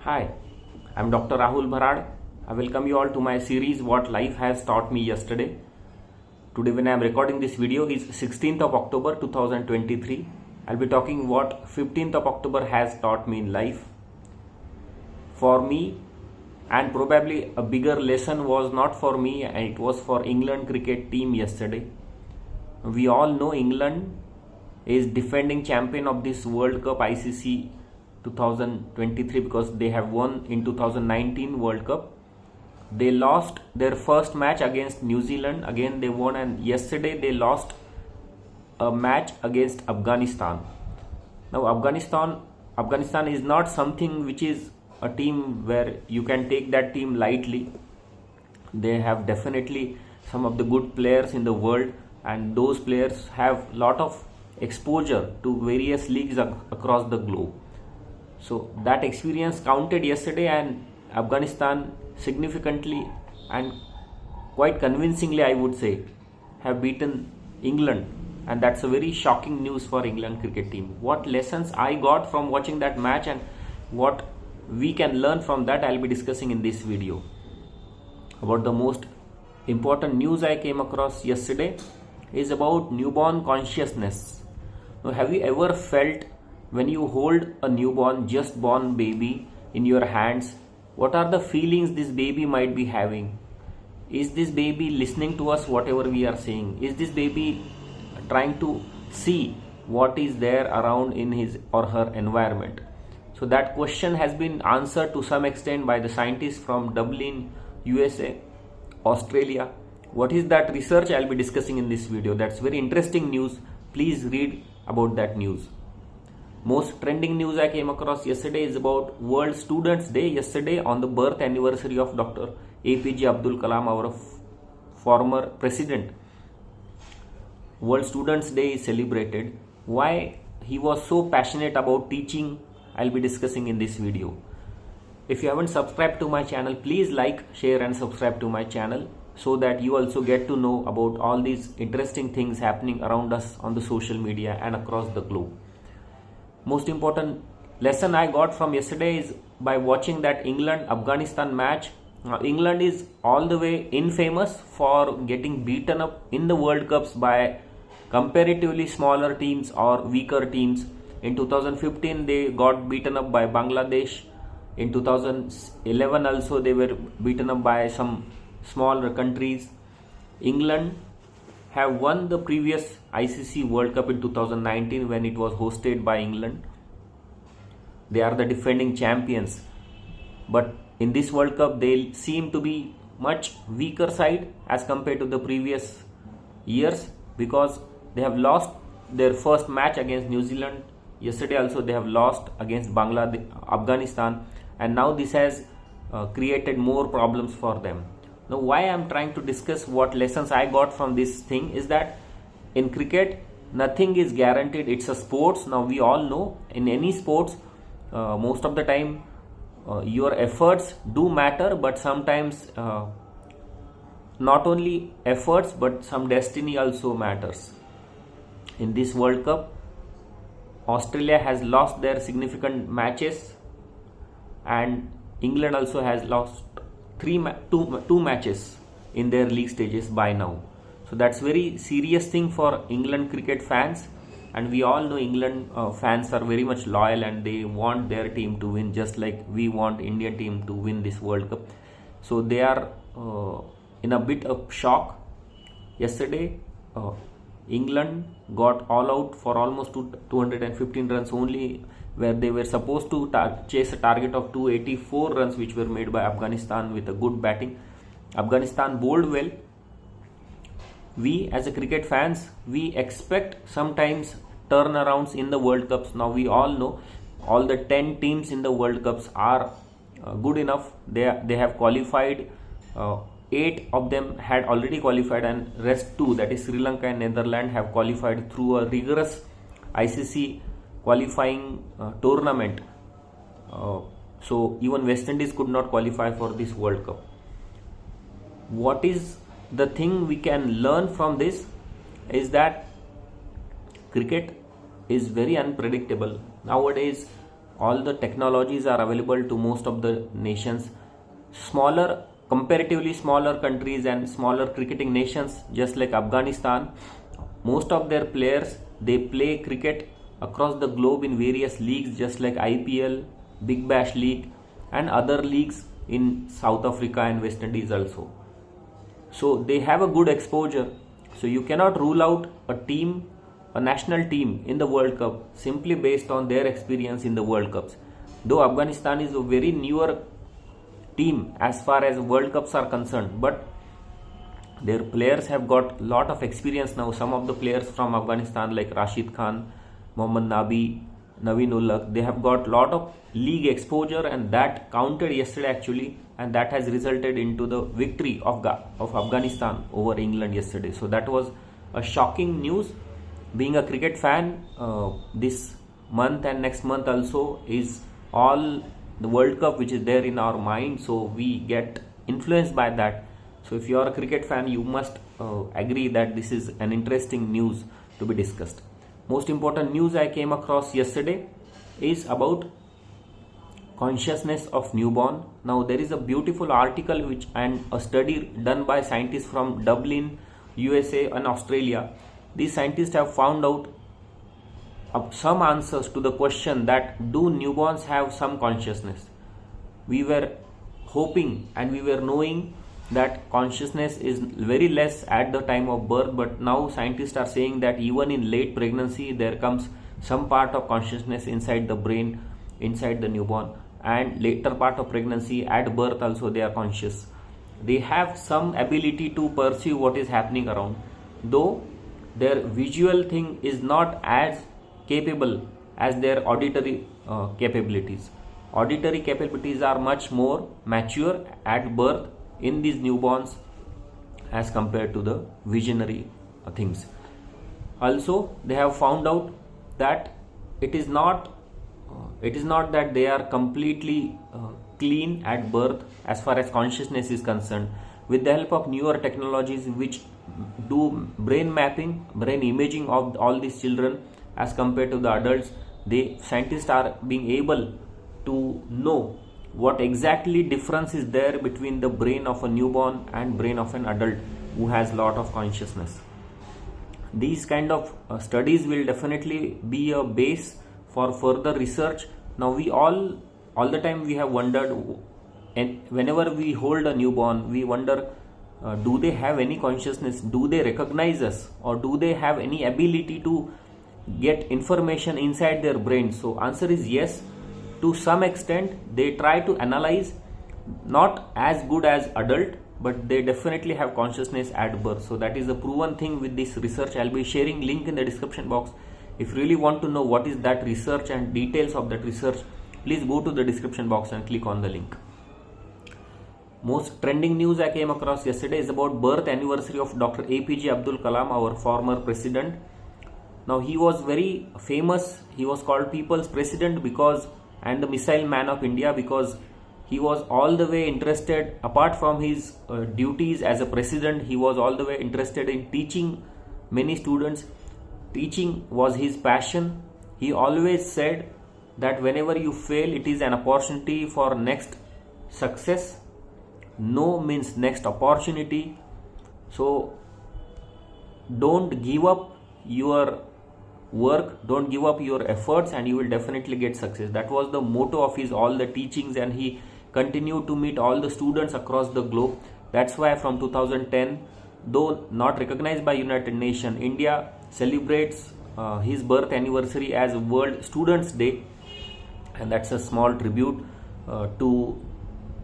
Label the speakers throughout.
Speaker 1: Hi, I'm Dr. Rahul Bharad. I welcome you all to my series What Life Has Taught Me Yesterday. Today when I am recording this video is 16th of October 2023. I'll be talking what 15th of October has taught me in life. For me, and probably a bigger lesson was not for me, and it was for England cricket team yesterday. We all know England is defending champion of this World Cup ICC 2023 because they have won in 2019 World Cup. They lost their first match against New Zealand, again they won, and yesterday they lost a match against Afghanistan. Now Afghanistan is not something which is a team where you can take that team lightly. They have definitely some of the good players in the world, and those players have lot of exposure to various leagues across the globe. So that experience counted yesterday, and Afghanistan significantly and quite convincingly, I would say, have beaten England, and that's a very shocking news for England cricket team. What lessons I got from watching that match and what we can learn from that, I'll be discussing in this video. About the most important news I came across yesterday is about newborn consciousness. Now, have you ever felt when you hold a newborn, just born baby in your hands, what are the feelings this baby might be having? Is this baby listening to us whatever we are saying? Is this baby trying to see what is there around in his or her environment? So that question has been answered to some extent by the scientists from Dublin, USA, Australia. What is that research? I'll be discussing in this video. That's very interesting news. Please read about that news. Most trending news I came across yesterday is about World Students Day. Yesterday, on the birth anniversary of Dr. APJ Abdul Kalam, our former president, World Students Day is celebrated. Why he was so passionate about teaching, I'll be discussing in this video. If you haven't subscribed to my channel, please like, share and subscribe to my channel so that you also get to know about all these interesting things happening around us on the social media and across the globe. Most important lesson I got from yesterday is by watching that England-Afghanistan match. England is all the way infamous for getting beaten up in the World Cups by comparatively smaller teams or weaker teams. In 2015 they got beaten up by Bangladesh. In 2011 also they were beaten up by some smaller countries. England have won the previous ICC World Cup in 2019 when it was hosted by England. They are the defending champions. But in this World Cup, they seem to be much weaker side as compared to the previous years because they have lost their first match against New Zealand. Yesterday also they have lost against Afghanistan, and now this has created more problems for them. Now, why I am trying to discuss what lessons I got from this thing is that in cricket, nothing is guaranteed. It's a sports. Now, we all know in any sports, most of the time, your efforts do matter, but sometimes not only efforts, but some destiny also matters. In this World Cup, Australia has lost their significant matches, and England also has lost two matches in their league stages by now. So that's very serious thing for England cricket fans, and we all know England fans are very much loyal and they want their team to win, just like we want Indian team to win this World Cup. So they are in a bit of shock. Yesterday England got all out for almost 215 runs only, where they were supposed to chase a target of 284 runs which were made by Afghanistan with a good batting. Afghanistan bowled well. We as a cricket fans, we expect sometimes turnarounds in the World Cups. Now we all know all the 10 teams in the World Cups are good enough. They have qualified. 8 of them had already qualified, and rest 2, that is Sri Lanka and Netherlands, have qualified through a rigorous ICC qualifying tournament. So even West Indies could not qualify for this World Cup. What is the thing we can learn from this is that cricket is very unpredictable. Nowadays all the technologies are available to most of the nations. Smaller, comparatively smaller countries and smaller cricketing nations, just like Afghanistan, most of their players, they play cricket across the globe in various leagues, just like IPL, Big Bash League, and other leagues in South Africa and West Indies also. So they have a good exposure. So you cannot rule out a national team in the World Cup simply based on their experience in the World Cups. Though Afghanistan is a very newer team as far as World Cups are concerned, but their players have got a lot of experience now. Some of the players from Afghanistan like Rashid Khan, Mohammad Nabi, Naveen Ullah, they have got a lot of league exposure, and that counted yesterday actually, and that has resulted into the victory of Afghanistan over England yesterday. So that was a shocking news. Being a cricket fan, this month and next month also is all the World Cup which is there in our mind, so we get influenced by that. So if you are a cricket fan, you must agree that this is an interesting news to be discussed. Most important news I came across yesterday is about consciousness of newborn. Now there is a beautiful article and a study done by scientists from Dublin, USA and Australia. These scientists have found out some answers to the question that do newborns have some consciousness. We were hoping and we were knowing that consciousness is very less at the time of birth, but now scientists are saying that even in late pregnancy there comes some part of consciousness inside the brain, inside the newborn, and later part of pregnancy, at birth also they are conscious. They have some ability to perceive what is happening around, though their visual thing is not as capable as their auditory capabilities. Auditory capabilities are much more mature at birth in these newborns as compared to the visionary things. Also, they have found out that it is not that they are completely clean at birth as far as consciousness is concerned. With the help of newer technologies which do brain mapping, brain imaging of all these children as compared to the adults, scientists are being able to know what exactly difference is there between the brain of a newborn and brain of an adult who has lot of consciousness. These kind of studies will definitely be a base for further research. Now we all the time we have wondered, and whenever we hold a newborn, we wonder, do they have any consciousness? Do they recognize us? Or do they have any ability to get information inside their brain? So answer is yes. To some extent they try to analyze, not as good as adult, but they definitely have consciousness at birth. So that is a proven thing with this research. I'll be sharing link in the description box. If you really want to know what is that research and details of that research, please go to the description box and click on the link. Most trending news I came across yesterday is about birth anniversary of Dr. APJ Abdul Kalam, our former president. Now he was very famous. He was called People's President and the Missile Man of India, because he was all the way interested, apart from his duties as a president, he was all the way interested in teaching many students. Teaching was his passion. He always said that whenever you fail, it is an opportunity for next success. No means next opportunity. So don't give up your work, don't give up your efforts, and you will definitely get success. That was the motto of his all the teachings, and he continued to meet all the students across the globe. That's why from 2010, though not recognized by United Nations, India celebrates his birth anniversary as World Students Day, and that's a small tribute to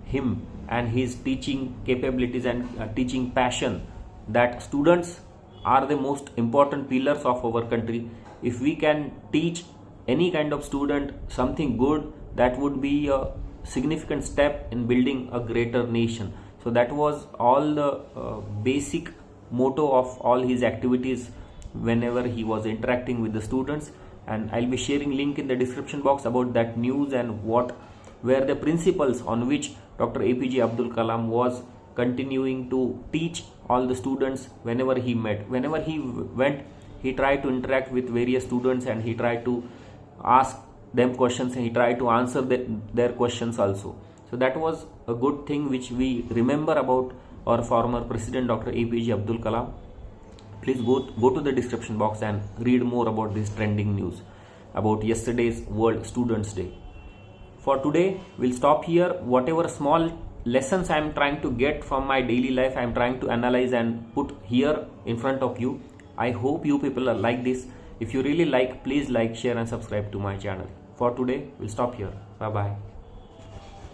Speaker 1: him and his teaching capabilities and teaching passion, that students are the most important pillars of our country. If we can teach any kind of student something good, that would be a significant step in building a greater nation. So that was all the basic motto of all his activities whenever he was interacting with the students. And I'll be sharing link in the description box about that news and what were the principles on which Dr. APJ Abdul Kalam was continuing to teach all the students whenever he met. Whenever he went, he tried to interact with various students, and he tried to ask them questions and he tried to answer their questions also. So that was a good thing which we remember about our former president Dr. APJ Abdul Kalam. Please go to the description box and read more about this trending news about yesterday's World Students Day. For today, we'll stop here. Whatever small lessons I am trying to get from my daily life, I am trying to analyze and put here in front of you. I hope you people are like this. If you really like, please like, share and subscribe to my channel. For today, we'll stop here. Bye bye.